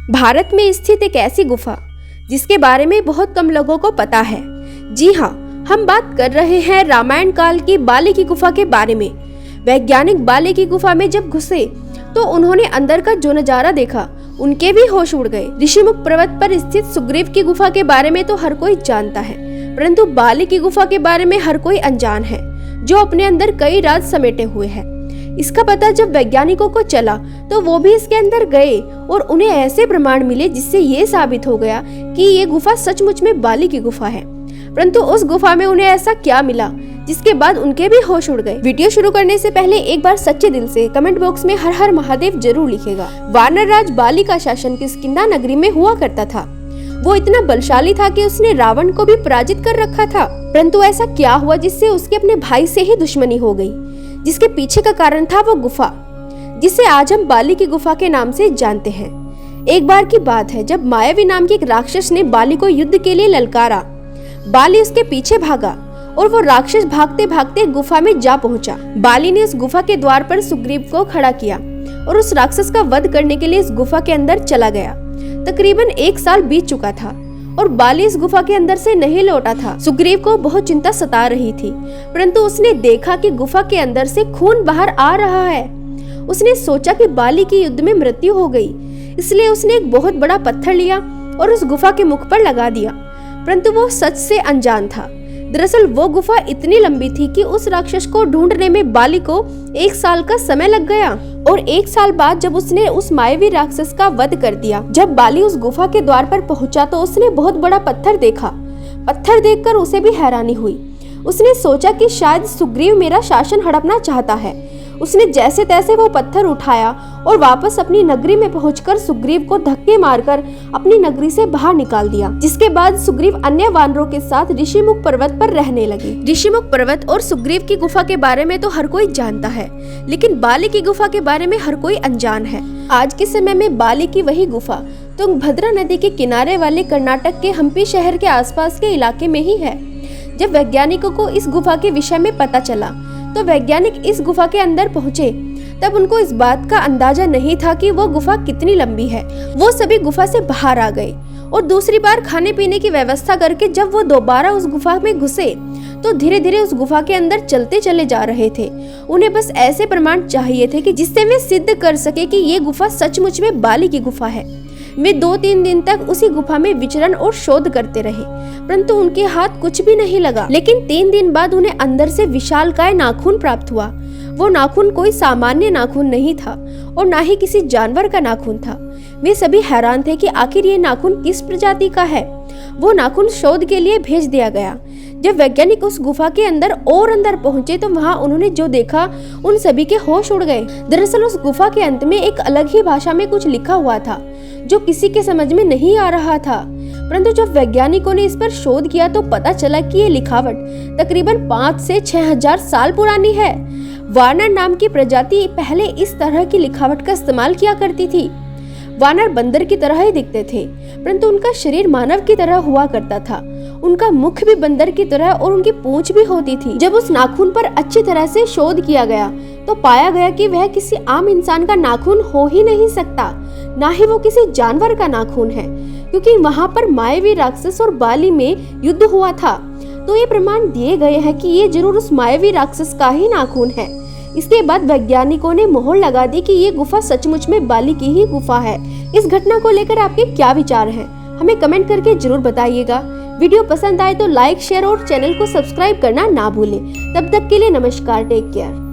भारत में स्थित एक ऐसी गुफा जिसके बारे में बहुत कम लोगों को पता है। जी हाँ, हम बात कर रहे हैं रामायण काल की बाली की गुफा के बारे में। वैज्ञानिक बाली की गुफा में जब घुसे तो उन्होंने अंदर का जो नजारा देखा, उनके भी होश उड़ गए। ऋषिमुख पर्वत पर स्थित सुग्रीव की गुफा के बारे में तो हर कोई जानता है, परंतु बाली की गुफा के बारे में हर कोई अनजान है, जो अपने अंदर कई राज समेटे हुए है। इसका पता जब वैज्ञानिकों को चला तो वो भी इसके अंदर गए और उन्हें ऐसे प्रमाण मिले जिससे ये साबित हो गया कि ये गुफा सचमुच में बाली की गुफा है। परंतु उस गुफा में उन्हें ऐसा क्या मिला जिसके बाद उनके भी होश उड़ गए। वीडियो शुरू करने से पहले एक बार सच्चे दिल से कमेंट बॉक्स में हर हर महादेव जरूर लिखेगा। वानर राज बाली का शासन किष्किंधा नगरी में हुआ करता था। वो इतना बलशाली था कि उसने रावण को भी पराजित कर रखा था। परंतु ऐसा क्या हुआ जिससे उसके अपने भाई से ही दुश्मनी हो गई, जिसके पीछे का कारण था वो गुफा, जिसे आज हम बाली की गुफा के नाम से जानते हैं। एक बार की बात है जब मायावी नाम के एक राक्षस ने बाली को युद्ध के लिए ललकारा। बाली उसके पीछे भागा और वो राक्षस भागते भागते गुफा में जा पहुंचा। बाली ने उस गुफा के द्वार पर सुग्रीव को खड़ा किया और उस राक्षस का वध करने के लिए इस गुफा के अंदर चला गया। तकरीबन 1 साल बीत चुका था और बाली इस गुफा के अंदर से नहीं लौटा था। सुग्रीव को बहुत चिंता सता रही थी, परंतु उसने देखा कि गुफा के अंदर से खून बाहर आ रहा है। उसने सोचा कि बाली की युद्ध में मृत्यु हो गई, इसलिए उसने एक बहुत बड़ा पत्थर लिया और उस गुफा के मुख पर लगा दिया। परंतु वो सच से अनजान था। दरअसल वो गुफा इतनी लंबी थी कि उस राक्षस को ढूंढने में बाली को 1 साल का समय लग गया। और 1 साल बाद जब उसने उस मायावी राक्षस का वध कर दिया, जब बाली उस गुफा के द्वार पर पहुंचा तो उसने बहुत बड़ा पत्थर देखा। पत्थर देखकर उसे भी हैरानी हुई। उसने सोचा कि शायद सुग्रीव मेरा शासन हड़पना चाहता है। उसने जैसे तैसे वो पत्थर उठाया और वापस अपनी नगरी में पहुंचकर सुग्रीव को धक्के मारकर अपनी नगरी से बाहर निकाल दिया। जिसके बाद सुग्रीव अन्य वानरों के साथ ऋषिमुख पर्वत पर रहने लगे। ऋषिमुख पर्वत और सुग्रीव की गुफा के बारे में तो हर कोई जानता है, लेकिन बाली की गुफा के बारे में हर कोई अनजान है। आज के समय में बाली की वही गुफा तुंगभद्रा नदी के किनारे वाले कर्नाटक के हम्पी शहर के आसपास के इलाके में ही है। जब वैज्ञानिकों को इस गुफा के विषय में पता चला तो वैज्ञानिक इस गुफा के अंदर पहुंचे। तब उनको इस बात का अंदाजा नहीं था कि वो गुफा कितनी लंबी है। वो सभी गुफा से बाहर आ गए और दूसरी बार खाने पीने की व्यवस्था करके जब वो दोबारा उस गुफा में घुसे तो धीरे धीरे उस गुफा के अंदर चलते चले जा रहे थे। उन्हें बस ऐसे प्रमाण चाहिए थे कि जिससे वे सिद्ध कर सके कि ये गुफा सचमुच में बाली की गुफा है। वे 2-3 दिन तक उसी गुफा में विचरण और शोध करते रहे, परंतु उनके हाथ कुछ भी नहीं लगा। लेकिन 3 दिन बाद उन्हें अंदर से विशालकाय नाखून प्राप्त हुआ। वो नाखून कोई सामान्य नाखून नहीं था और ना ही किसी जानवर का नाखून था। वे सभी हैरान थे कि आखिर ये नाखून किस प्रजाति का है। वो नाखून शोध के लिए भेज दिया गया। जब वैज्ञानिक उस गुफा के अंदर और अंदर पहुंचे तो वहां उन्होंने जो देखा उन सभी के होश उड़ गए। दरअसल उस गुफा के अंत में एक अलग ही भाषा में कुछ लिखा हुआ था जो किसी के समझ में नहीं आ रहा था। परंतु जब वैज्ञानिकों ने इस पर शोध किया तो पता चला कि ये लिखावट तकरीबन 5 से 6,000 साल पुरानी है। वानर नाम की प्रजाति पहले इस तरह की लिखावट का इस्तेमाल किया करती थी। वानर बंदर की तरह ही दिखते थे, परंतु उनका शरीर मानव की तरह हुआ करता था। उनका मुख भी बंदर की तरह और उनकी पूंछ भी होती थी। जब उस नाखून पर अच्छी तरह से शोध किया गया तो पाया गया कि वह किसी आम इंसान का नाखून हो ही नहीं सकता, ना ही वो किसी जानवर का नाखून है, क्योंकि वहां पर मायावी राक्षस और बाली में युद्ध हुआ था। तो ये प्रमाण दिए गए हैं कि ये जरूर उस मायावी राक्षस का ही नाखून है। इसके बाद वैज्ञानिकों ने मोहर लगा दी कि ये गुफा सचमुच में बाली की ही गुफा है। इस घटना को लेकर आपके क्या विचार हैं? हमें कमेंट करके जरूर बताइएगा। वीडियो पसंद आए तो लाइक, शेयर और चैनल को सब्सक्राइब करना ना भूलें। तब तक के लिए नमस्कार, टेक केयर।